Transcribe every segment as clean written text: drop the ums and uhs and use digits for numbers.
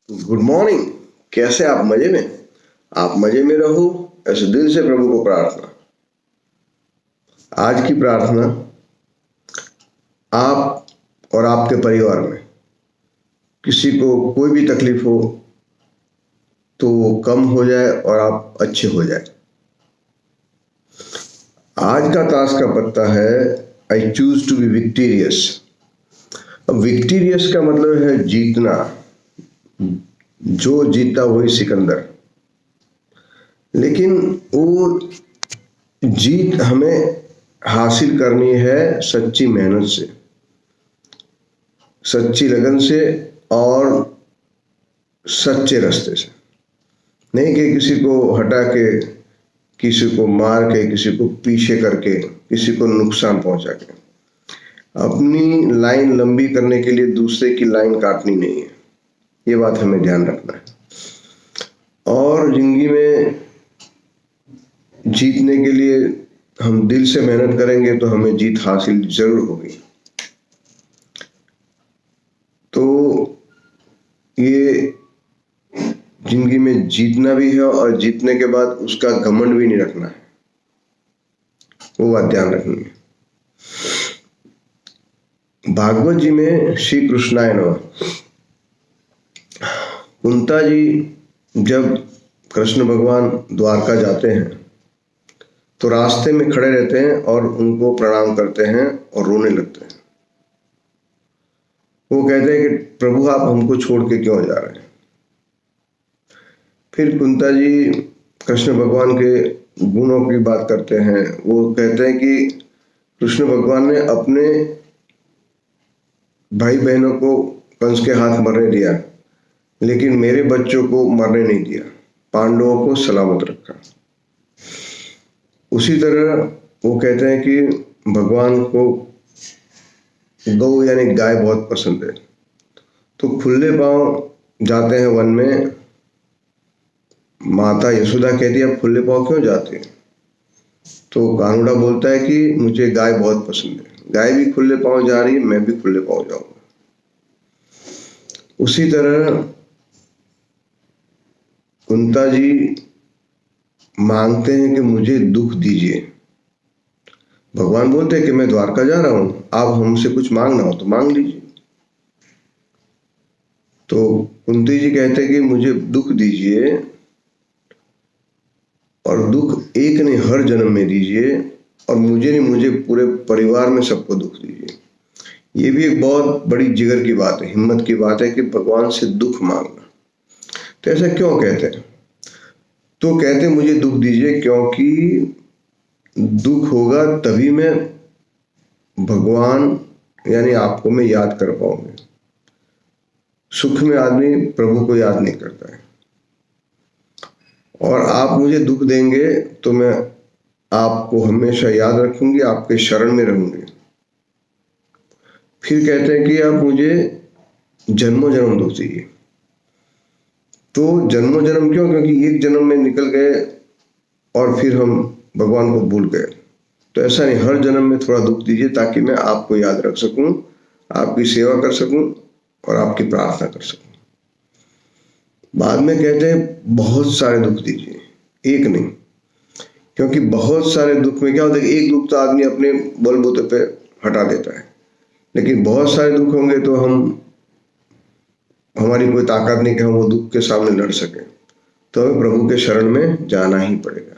Good morning. कैसे आप? मजे में? आप मजे में रहो, ऐसे दिल से प्रभु को प्रार्थना। आज की प्रार्थना आप और आपके परिवार में किसी को कोई भी तकलीफ हो तो वो कम हो जाए और आप अच्छे हो जाए। आज का ताश का पत्ता है आई चूज टू बी विक्टीरियस। अब विक्टीरियस का मतलब है जीतना। जो जीता वही सिकंदर। लेकिन वो जीत हमें हासिल करनी है सच्ची मेहनत से, सच्ची लगन से और सच्चे रास्ते से। नहीं कि किसी को हटा के, किसी को मार के, किसी को पीछे करके, किसी को नुकसान पहुंचा के। अपनी लाइन लंबी करने के लिए दूसरे की लाइन काटनी नहीं है, ये बात हमें ध्यान रखना है। और जिंदगी में जीतने के लिए हम दिल से मेहनत करेंगे तो हमें जीत हासिल जरूर होगी। तो ये जिंदगी में जीतना भी है और जीतने के बाद उसका घमंड भी नहीं रखना है, वो बात ध्यान रखनी है। भागवत जी में श्री कृष्णाय नमः। कुंता जी जब कृष्ण भगवान द्वारका जाते हैं तो रास्ते में खड़े रहते हैं और उनको प्रणाम करते हैं और रोने लगते हैं। वो कहते हैं कि प्रभु आप हमको छोड़ के क्यों जा रहे हैं। फिर कुंता जी कृष्ण भगवान के गुणों की बात करते हैं। वो कहते हैं कि कृष्ण भगवान ने अपने भाई बहनों को कंस के हाथ मरने दिया, लेकिन मेरे बच्चों को मरने नहीं दिया, पांडवों को सलामत रखा। उसी तरह वो कहते हैं कि भगवान को गौ यानी गाय बहुत पसंद है, तो खुले पांव जाते हैं वन में। माता यशोदा कहती है आप खुले पांव क्यों जाते हैं? तो कानूड़ा बोलता है कि मुझे गाय बहुत पसंद है। गाय भी खुले पांव जा रही है, मैं भी खुले पांव जाऊंगा। उसी तरह कुंता जी मांगते हैं कि मुझे दुख दीजिए। भगवान बोलते हैं कि मैं द्वारका जा रहा हूं, आप हमसे कुछ मांगना हो तो मांग लीजिए। तो कुंती जी कहते हैं कि मुझे दुख दीजिए, और दुख एक नहीं हर जन्म में दीजिए, और मुझे नहीं, मुझे पूरे परिवार में सबको दुख दीजिए। ये भी एक बहुत बड़ी जिगर की बात है, हिम्मत की बात है कि भगवान से दुख मांगना। तो ऐसा क्यों कहते हैं? तो कहते मुझे दुख दीजिए क्योंकि दुख होगा तभी मैं भगवान यानी आपको मैं याद कर पाऊंगा। सुख में आदमी प्रभु को याद नहीं करता है, और आप मुझे दुख देंगे तो मैं आपको हमेशा याद रखूंगी, आपके शरण में रहूंगी। फिर कहते हैं कि आप मुझे जन्मों जन्म दुख दीजिए। तो जन्मों जन्म क्यों? क्योंकि एक जन्म में निकल गए और फिर हम भगवान को भूल गए। तो ऐसा नहीं, हर जन्म में थोड़ा दुख दीजिए ताकि मैं आपको याद रख सकूं, आपकी सेवा कर सकूं और आपकी प्रार्थना कर सकूं। बाद में कहते हैं बहुत सारे दुख दीजिए, एक नहीं। क्योंकि बहुत सारे दुख में क्या होता है, एक दुख तो आदमी अपने बलबूते पे हटा देता है, लेकिन बहुत सारे दुख होंगे तो हमारी कोई ताकत नहीं कि हम वो दुख के सामने लड़ सकें। तो हमें प्रभु के शरण में जाना ही पड़ेगा।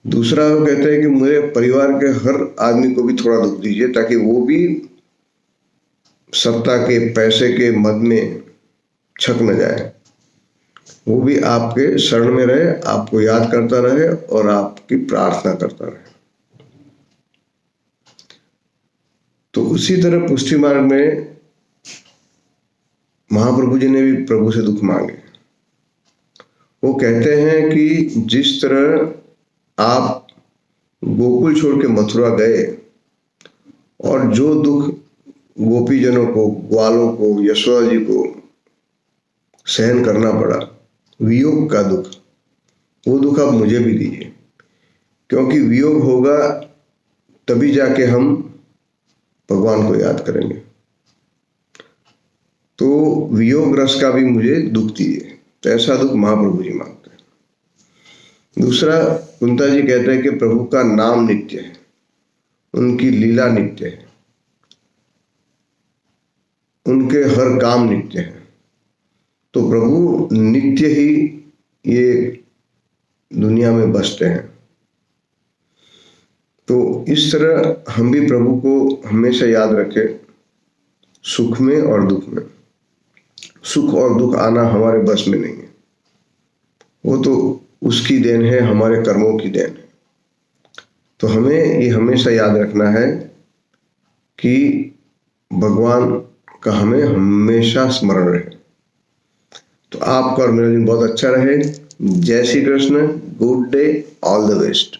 दूसरा वो कहते हैं कि मेरे परिवार के हर आदमी को भी थोड़ा दुख दीजिए ताकि वो भी सत्ता के पैसे के मद में छक न जाए, वो भी आपके शरण में रहे, आपको याद करता रहे और आपकी प्रार्थना करता रहे। तो उसी तरह पुष्टि मार्ग में महाप्रभु जी ने भी प्रभु से दुख मांगे। वो कहते हैं कि जिस तरह आप गोकुल छोड़ के मथुरा गए और जो दुख गोपीजनों को, ग्वालों को, यशोदा जी को सहन करना पड़ा, वियोग का दुख, वो दुख आप मुझे भी दीजिए। क्योंकि वियोग होगा तभी जाके हम भगवान को याद करेंगे। तो वियोग रस का भी मुझे दुख दीजिए। तो ऐसा दुख महाप्रभु जी मांगते हैं। दूसरा, कुंता जी कहते हैं कि प्रभु का नाम नित्य है, उनकी लीला नित्य है, उनके हर काम नित्य है। तो प्रभु नित्य ही ये दुनिया में बसते हैं। तो इस तरह हम भी प्रभु को हमेशा याद रखें, सुख में और दुख में। सुख और दुख आना हमारे बस में नहीं है, वो तो उसकी देन है, हमारे कर्मों की देन है। तो हमें ये हमेशा याद रखना है कि भगवान का हमें हमेशा स्मरण रहे। तो आपका और मेरा दिन बहुत अच्छा रहे। जय Shri Krishna, good day, all the best.